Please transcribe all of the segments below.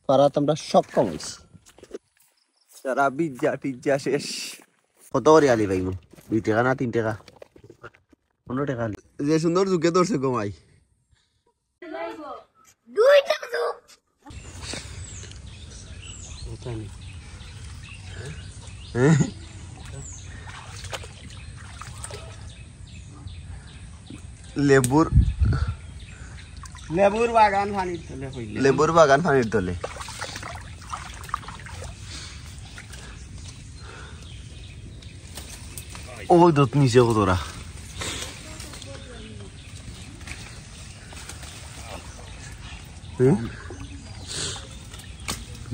পারাত আমরা সক্ষম হয়েছি। সারা বিজ্জা টিজ্জা শেষ। কত করে আলি ভাই 2 টাকা না 3 টাকা 15 টাকা যে সুন্দর ঝুঁকে ধরছে গোমাই 2 টাকা লেবুর বাগান পানির তলে লেবুর বাগান পানির তলে ওই দত নিচে কতরা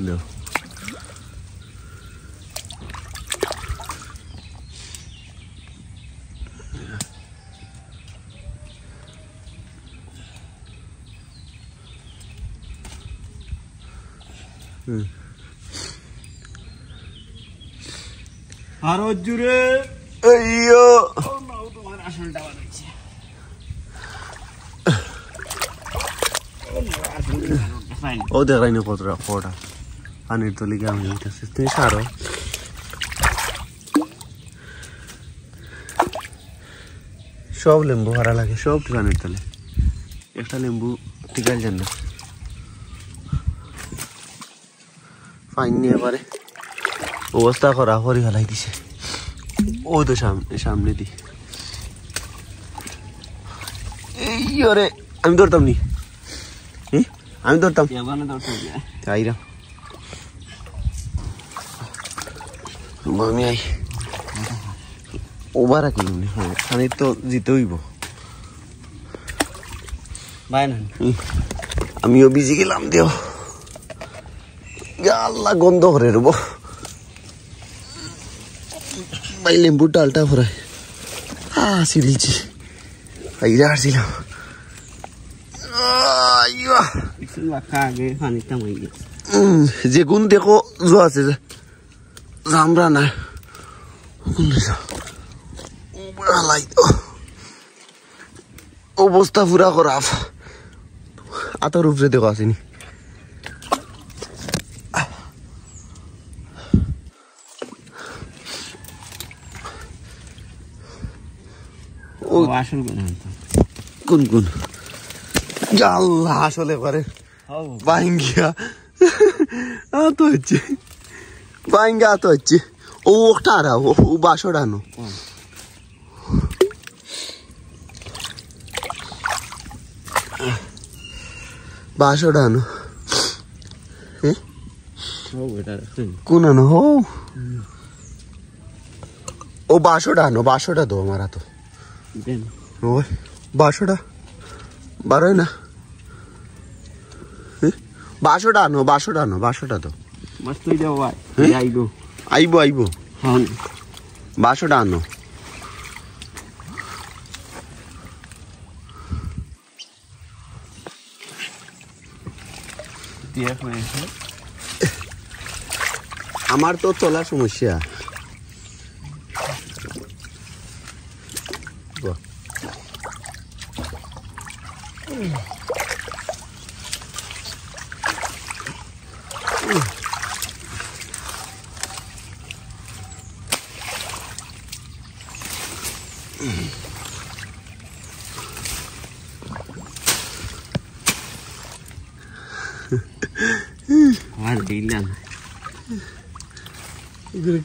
লো আরো জুড়ে আইয়ো তোমার আসলটা বানাইছে ও দেখাই না কতটা ফোটা পানির তলে গিয়ে আমি উঠেছি তুমি সারো সব লেম্বু হারা লাগে সব পানির তলে একটা লেম্বু টিকাল যান না ফাইন নিয়ে পারে অবস্থা করা হরি হালাই দিছে ওই তো সামনে দি এই ওরে আমি ধরতাম নি আমি ধরতাম আইরা আমি আই ওবার রাখলাম খানিক তো জিতে হইব আমিও বিজি গেলাম দেও আল্লাহ গন্ধ করে রব ভাই লেম্বু ডালটা ফরাই সিরিলছি আইরা আসছিলাম যে গুণ দেখো জো আছে জামরা না অবস্থা পুরা খারাপ আতর উপরে দেখো আসেনি কোন কোন আল্লাহ আসলে করে বাইঙ্গিয়া তো হচ্ছে বাইঙ্গা তো হচ্ছে ও ওটা ও বাসো ডানো বাসো ডানো কোন আনো হো ও বাসোটা দো हमारा तो ওই বাসোটা বারোই না বাসোটা তো আইব বাসোটা আনো আমার তো চলার সমস্যা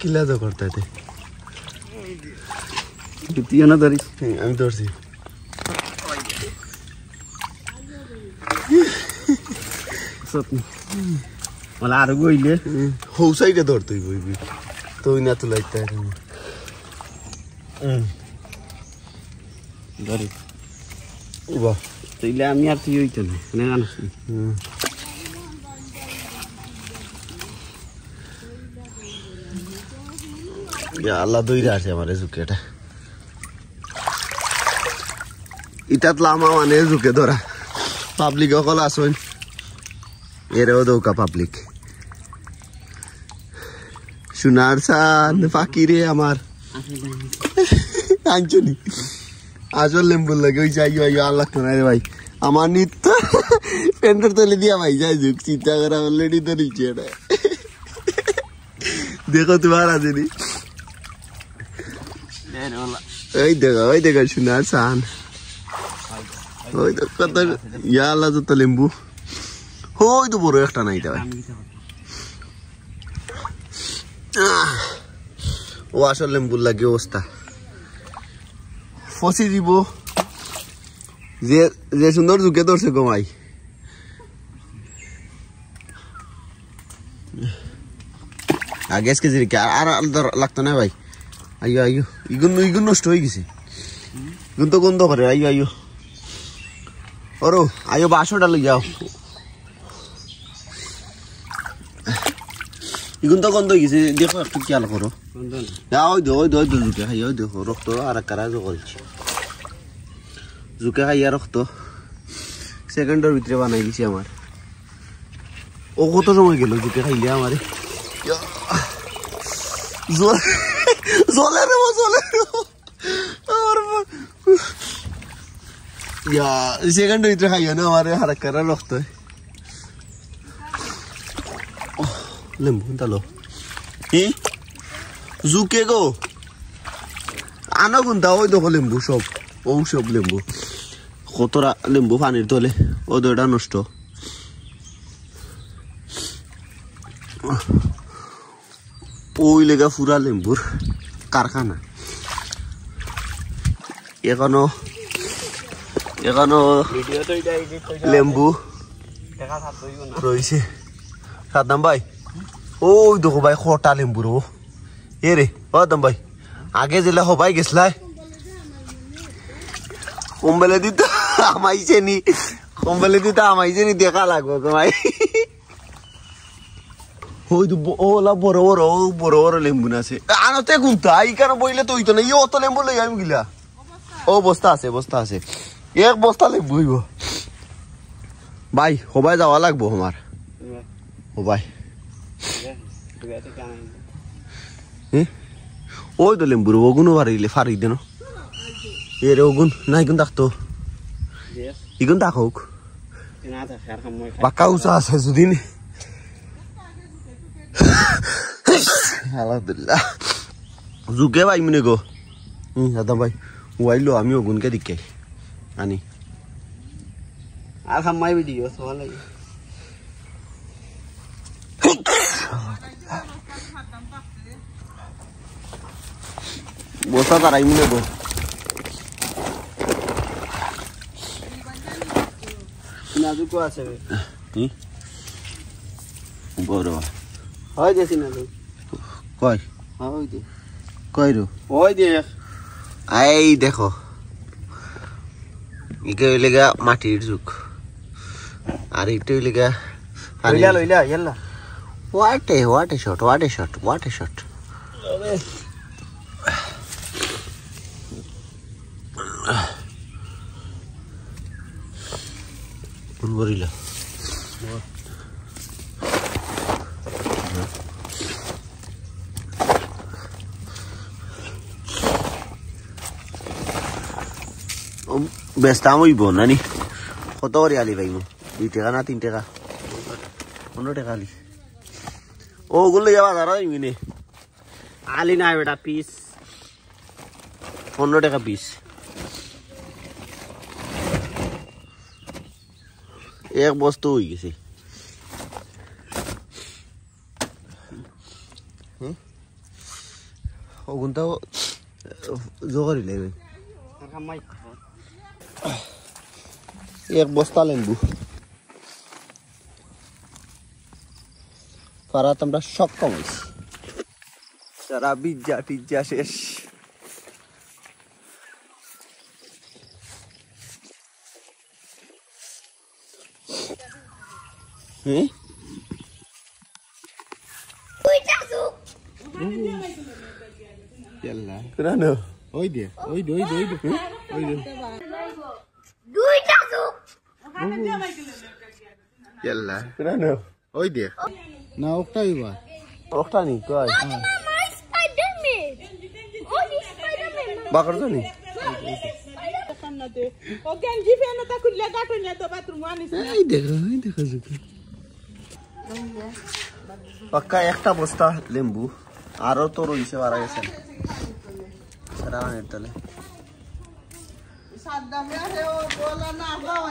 কিলা তো করতে না ধরিস আমি ধরছি আর গইলে হৌসাইটা ধরতেই বইবি তুই না তো লাইতে ধরি বাহ তাইলে আমি আর তুই হইতো না আল্লাহ দইরা আছে আমার ঝুঁকেটা ইটাত লামা মানে ঝুঁকে ধরা পাবলিক অকল আসুন এরেও দৌকা পাবলিক সোনার সান ফাঁকি রে আমার আনছনি আসল লেম্বুর লাগে ওই যাই আল্লাহ রে ভাই আমার নিত্য প্যান্টের তলে দিয়া ভাই যায় যুগ চিন্তা করা অলরেডি তো নিচে এটা দেখো তোমার আছে নি ওই দেখো শোনার সান ওই তো কত ইয়া আল্লাহ তো লেম্বু ওই তো বড় একটা নাই ভাই ও আসলে লেম্বুর লাগে অবস্থা ফসি দিব যে সুন্দর ঝুঁকে ধরছে গোমাই আগে আজকে আর লাগতো না ভাই আইয়ো আইয়ো ইগুন নষ্ট হয়ে গেছে ইগুন তো গন্ধ করে আইয়ো আইয়ো ওরো আইয়ো বাসোটা লই যাও ইগুন তো গন্ধ হয়ে গেছে দেখো একটু খেয়াল করো ওই দো ঝুঁকে খাই ওই দেখো রক্ত আর কারা করছে ঝুঁকে খাইয়া রক্ত সেকেন্ডের ভিতরে বানাই দিছি আমার ও কত সময় গেল ঝুঁকে খাইলে আমারে জলে সেকেন্ডের ভিতরে খাইয়া না আমারে আর কারা রক্ত লেম্বু তালো কি ঝুঁকে গো আনো গুনতা ওই দেখো লেম্বু সব সব লেম্বু কতটা লেম্বু পানির তলে ও দুটা নষ্ট ওই লেগা পুরা লেম্বুর কারখানা এখনো লেম্বু রয়েছে সাদ্দাম ভাই ওই দেখো ভাই কটা লেম্বুর ও এ রে দাম ভাই আগে জেলা হবাই গেছলাই কম্বলে দিতে আমাইছে নি দেখা লাগবো ভাই ওই তো ওলা বড় বড় লেম্বু আছে আনতে গুনতা এই কেন বইলে তো হইতো না ই অত লেম্বু লই আমি গিলা ও বস্তা আছে এক বস্তা লেম্বু হইব ভাই হবাই যাওয়া লাগবো আমার হবাই ওই তো লেম্বুর ওগুনও ফারি দেন এর ওগুন না ইগুন থাকতো ইগুন থাকুক বাক্কা উঁচা আছে যদি আলহামদুলিল্লাহ জুকে ভাই মনে গো দাদা ভাই ওয়াইলো আমি ওগুনকে দিকে আনি আর খামাই ভিডিও সওয়াল বসা তারাই মনে গো নাজুকো আছে কি বড় হয় দেছি না কই হয় দে কই রো ওই দেখ এই দেখো ইকে হইলেগা মাটির যুগ আর এটা হইলেগা লইলা ইয়াল্লা হোয়াট এ শট কোন বরিলা বেস্তাম হইব নানি কত করে আলি ভাই 2 টাকা না 3 টাকা 15 টাকা আলি ওগুলো যাওয়া ধরো ইমিনে আলি না বেটা পিস 15 টাকা পিস এক বস্তু হয়ে গেছে ওগুনটাও জোগাড়ি লাগবে এক বস্তা লেম্বু পারা তোমরা সব কমাইছি সারা বিজ্জা শেষ Kenapa? Oi dia. Yalla. Kenapa? Oi dia. Nah, okta iba. Okta nih, kau. Spider-Man. Oh, Spider-Man. Bakar tu nih. নাতে ও গেঞ্জি ফেনা তা খুললে গাটো নিয়ে তো বাথরুম আনিস না এই দেখো জুকি পাক্কা একটা বস্তা লেম্বু আরো তো রইছে মারা গেছে রানের তলে সাদ্দামে ও বলা না বাওয়া